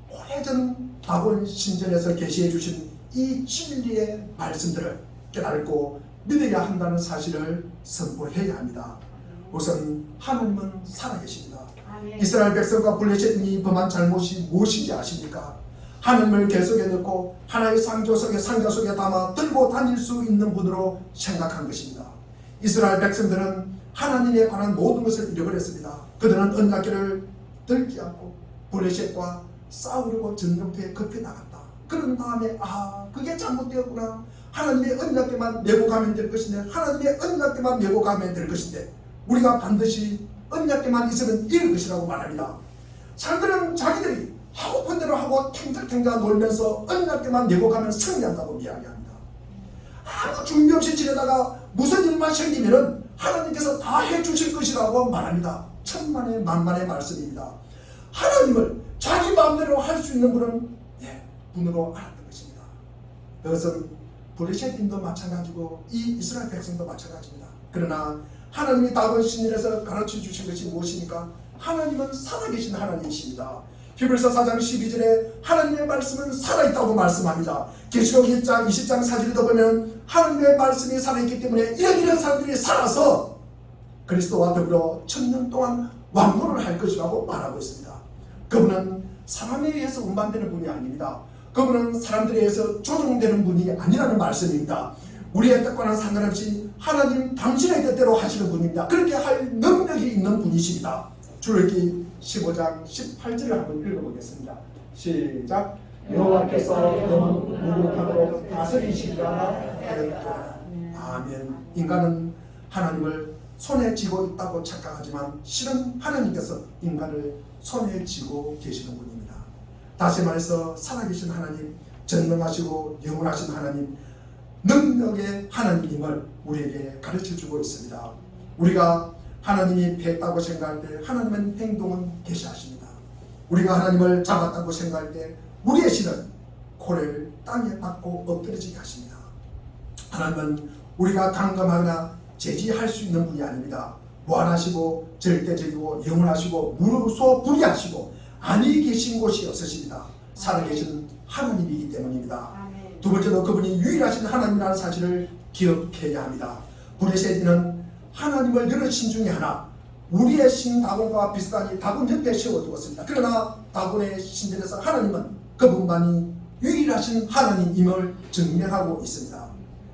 A: 오래전 다본 신전에서 계시해 주신 이 진리의 말씀들을 깨닫고 믿어야 한다는 사실을 선포해야 합니다. 우선 하나님은 살아계십니다. 이스라엘 백성과 블레셋인이 범한 잘못이 무엇인지 아십니까? 하나님을 계속에 넣고 하나의 상자 속에 담아 들고 다닐 수 있는 분으로 생각한 것입니다. 이스라엘 백성들은 하나님에 관한 모든 것을 잃어버렸습니다. 그들은 언약궤를 들지 않고 블레셋과 싸우려고 전쟁터에 급히 나갔다. 그런 다음에 그게 잘못되었구나. 하나님의 언약궤만 메고 가면 될 것인데, 하나님의 언약궤만 메고 가면 될 것인데, 우리가 반드시 언약궤만 있으면 이길 것이라고 말합니다. 사람들은 자기들이 하고픈 대로 하고 탱자탱자 놀면서 언약궤만 메고 가면 승리한다고 이야기합니다. 아무 준비 없이 지내다가 무슨 일만 생기면은 하나님께서 다 해주실 것이라고 말합니다. 천만의 만만의 말씀입니다. 하나님을 자기 마음대로 할 수 있는 분은 분으로 알았던 것입니다. 그것은 블레셋인도 마찬가지고 이 이스라엘 백성도 마찬가지입니다. 그러나 하나님이 다본 신일에서 가르쳐 주신 것이 무엇입니까? 하나님은 살아계신 하나님이십니다. 히브리서 4장 12절에 하나님의 말씀은 살아있다고 말씀합니다. 계시록 1장 20장 4절에도 보면 하나님의 말씀이 살아있기 때문에 이런 사람들이 살아서 그리스도와 더불어 1000년 동안 왕노를 할 것이라고 말하고 있습니다. 그분은 사람에 의해서 운반되는 분이 아닙니다. 그분은 사람들에 의해서 조종되는 분이 아니라는 말씀입니다. 우리의 뜻과는 상관없이 하나님 당신의 뜻대로 하시는 분입니다. 그렇게 할 능력이 있는 분이십니다. 출애굽기 15장 18절을 한번 읽어보겠습니다. 시작.
B: 여호와께서 너무 무력하도록 다스리시리라 하였다.
A: 아멘. 인간은 하나님을 손에 쥐고 있다고 착각하지만 실은 하나님께서 인간을 손에 쥐고 계시는 분입니다. 다시 말해서 살아계신 하나님, 전능하시고 영원하신 하나님, 능력의 하나님임을 우리에게 가르쳐주고 있습니다. 우리가 하나님이 패했다고 생각할 때 하나님은 행동은 계시하십니다. 우리가 하나님을 잡았다고 생각할 때 우리의 신은 코를 땅에 박고 엎드려지게 하십니다. 하나님은 우리가 강금하거나 제지할 수 있는 분이 아닙니다. 무한하시고 절대적이고 영원하시고 무릇소 불의하시고 아니 계신 곳이 없으십니다. 살아계신 하나님이기 때문입니다. 두 번째로 그분이 유일하신 하나님이라는 사실을 기억해야 합니다. 블레셋인은 하나님을 여러 신 중에 하나, 우리의 신 다곤과 비슷하니 다곤 옆에 세워두었습니다. 그러나 다곤의 신전에서 하나님은 그분만이 유일하신 하나님임을 증명하고 있습니다.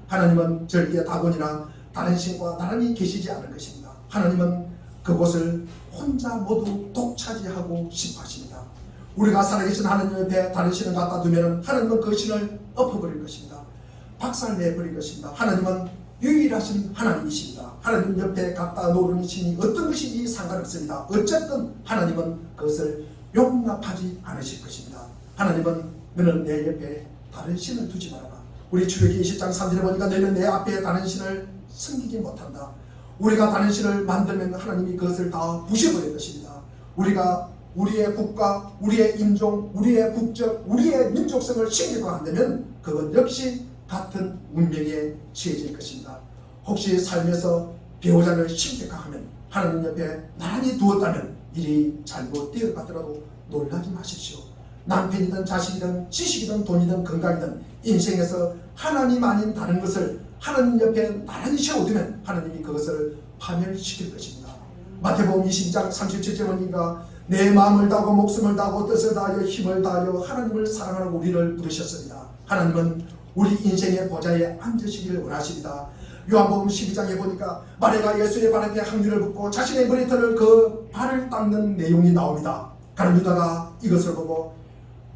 A: 하나님은 절대 다곤이나 다른 신과 나란히 계시지 않을 것입니다. 하나님은 그곳을 혼자 모두 독차지하고 싶어 하십니다. 우리가 살아계신 하나님 옆에 다른 신을 갖다 두면 하나님은 그 신을 엎어버릴 것입니다. 박살내버릴 것입니다. 하나님은 유일하신 하나님이십니다. 하나님 옆에 갖다 놓는 신이 어떤 것인지 상관없습니다. 어쨌든 하나님은 그것을 용납하지 않으실 것입니다. 하나님은 너는 내 옆에 다른 신을 두지 말아라. 우리 출애굽기 20장 3절에 보니까 너는 내 앞에 다른 신을 섬기지 못한다. 우리가 다른 신을 만들면 하나님이 그것을 다 부셔버릴 것입니다. 우리가 우리의 국가, 우리의 인종, 우리의 국적, 우리의 민족성을 신경과 한다면 그건 역시 같은 운명에 취해질 것입니다. 혹시 삶에서 배우자를 신격화하면 하나님 옆에 나란히 두었다면 일이 잘못되어 가더라도 놀라지 마십시오. 남편이든 자식이든 지식이든 돈이든 건강이든 인생에서 하나님 아닌 다른 것을 하나님 옆에 나란히 세워두면 하나님이 그것을 파멸시킬 것입니다. 마태복음 22장 37절에 보니까 내 마음을 다하고 목숨을 다하고 뜻을 다하여 힘을 다하여 하나님을 사랑하는 우리를 부르셨습니다. 하나님은 우리 인생의 보좌에 앉으시기를 원하십니다. 요한복음 12장에 보니까 마리아가 예수의 발에 향유를 붓고 자신의 머리털을 그 발을 닦는 내용이 나옵니다. 가룟 유다가 이것을 보고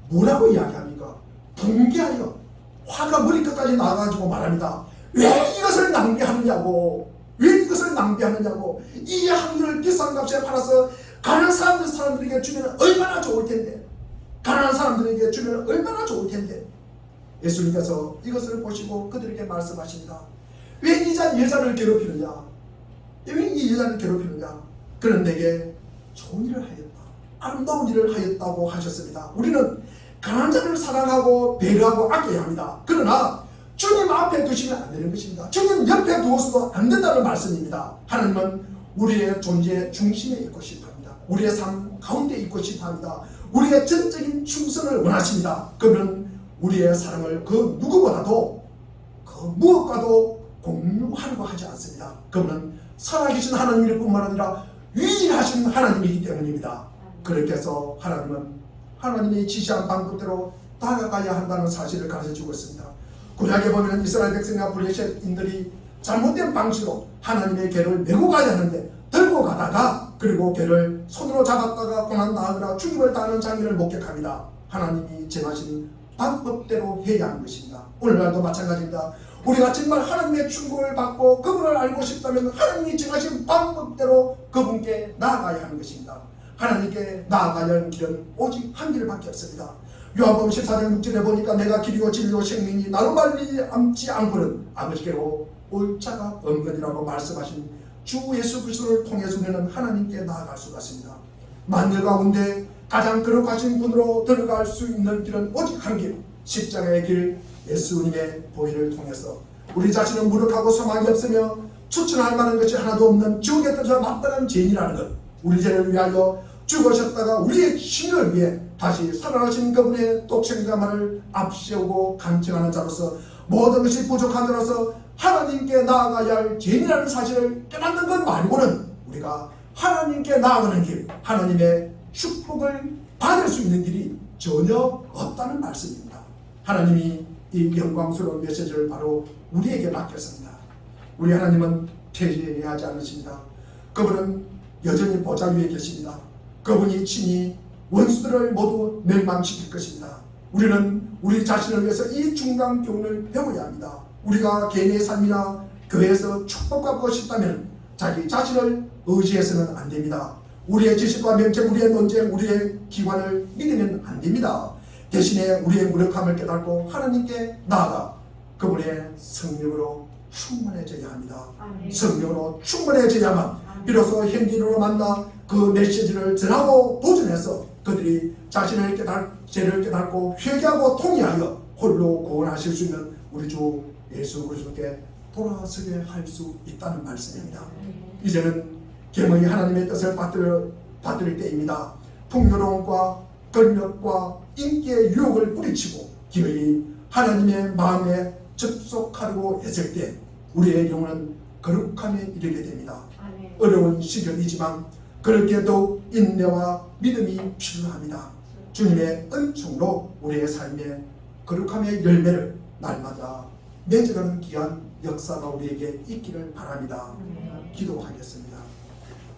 A: 뭐라고 이야기합니까? 분개하여 화가 머리끝까지 나가지고 말합니다. 왜 이것을 낭비하느냐고, 왜 이것을 낭비하느냐고, 이 향유를 비싼 값에 팔아서 가난한 사람들에게 주면 얼마나 좋을 텐데, 가난한 사람들에게 주면 얼마나 좋을 텐데. 예수님께서 이것을 보시고 그들에게 말씀하십니다. 왜 이 여자를 괴롭히느냐? 왜 이 여자를 괴롭히느냐? 그는 내게 좋은 일을 하였다, 아름다운 일을 하였다고 하셨습니다. 우리는 가난한 자를 사랑하고 배려하고 아껴야 합니다. 그러나 주님 앞에 두시면 안 되는 것입니다. 주님 옆에 두어서도 안 된다는 말씀입니다. 하나님은 우리의 존재의 중심에 있고 싶어 합니다. 우리의 삶 가운데 있고 싶어 합니다. 우리의 전적인 충성을 원하십니다. 그러면 우리의 사랑을 그 누구보다도 그 무엇과도 공유하려고 하지 않습니다. 그러면 살아계신 하나님일 뿐만 아니라 유일하신 하나님이기 때문입니다. 그렇게 해서 하나님은 하나님이 지시한 방법대로 다가가야 한다는 사실을 가르쳐주고 있습니다. 구약에 보면 이스라엘 백성이나 블레셋인들이 잘못된 방식으로 하나님의 개를 메고 가야 하는데 들고 가다가 그리고 개를 손으로 잡았다가 고난당하거나 죽임을 당하는 장면을 목격합니다. 하나님이 정하신 방법대로 해야 하는 것입니다. 오늘날도 마찬가지입니다. 우리가 정말 하나님의 충고를 받고 그분을 알고 싶다면 하나님이 정하신 방법대로 그분께 나아가야 하는 것입니다. 하나님께 나아가야 하는 길은 오직 한 길밖에 없습니다. 요한복음 14장 6절에 보니까 내가 길이요 진리요 생명이 나로 말미암지 않고는 아버지께로 올 자가 없느니라고 말씀하신 주 예수 그리스도를 통해서 우리는 하나님께 나아갈 수가 있습니다. 만일 가운데 가장 거룩하신 분으로 들어갈 수 있는 길은 오직 한 길, 십자가의 길, 예수님의 보혈을 통해서 우리 자신은 무력하고 소망이 없으며 추천할 만한 것이 하나도 없는 지옥의 뜻에 마땅한 죄인이라는 것, 우리 죄를 위하여 죽으셨다가 우리의 신을 위해 다시 살아나신 그분의 독생자만을 앞세우고 간청하는 자로서 모든 것이 부족한 자로서 하나님께 나아가야 할 죄인이라는 사실을 깨닫는 것 말고는 우리가 하나님께 나아가는 길, 하나님의 축복을 받을 수 있는 길이 전혀 없다는 말씀입니다. 하나님이 이 영광스러운 메시지를 바로 우리에게 맡겼습니다. 우리 하나님은 퇴진하지 않으십니다. 그분은 여전히 보좌 위에 계십니다. 그분이 친히 원수들을 모두 멸망시킬 것입니다. 우리는 우리 자신을 위해서 이 중간 교훈을 배워야 합니다. 우리가 개인의 삶이나 교회에서 축복받고 싶다면 자기 자신을 의지해서는 안 됩니다. 우리의 지식과 명철, 우리의 논쟁, 우리의 기관을 믿으면 안 됩니다. 대신에 우리의 무력함을 깨닫고 하나님께 나아가 그분의 성령으로 충만해져야 합니다. 성령으로 충만해져야만 비로소 현진으로 만나 그 메시지를 전하고 도전해서 그들이 자신을 죄를 깨닫고 회개하고 통회하여 홀로 구원하실 수 있는 우리 주 예수 그리스도께 돌아서게 할 수 있다는 말씀입니다. 이제는 겸허히 하나님의 뜻을 받들 때입니다. 풍요로움과 권력과 인기의 유혹을 뿌리치고 기어이 하나님의 마음에 접속하려고 했을 때 우리의 영혼은 거룩함에 이르게 됩니다. 어려운 시절이지만 그렇게 더욱 인내와 믿음이 필요합니다. 주님의 은총으로 우리의 삶의 거룩함의 열매를 날마다 맺어가는 귀한 역사가 우리에게 있기를 바랍니다. 기도하겠습니다.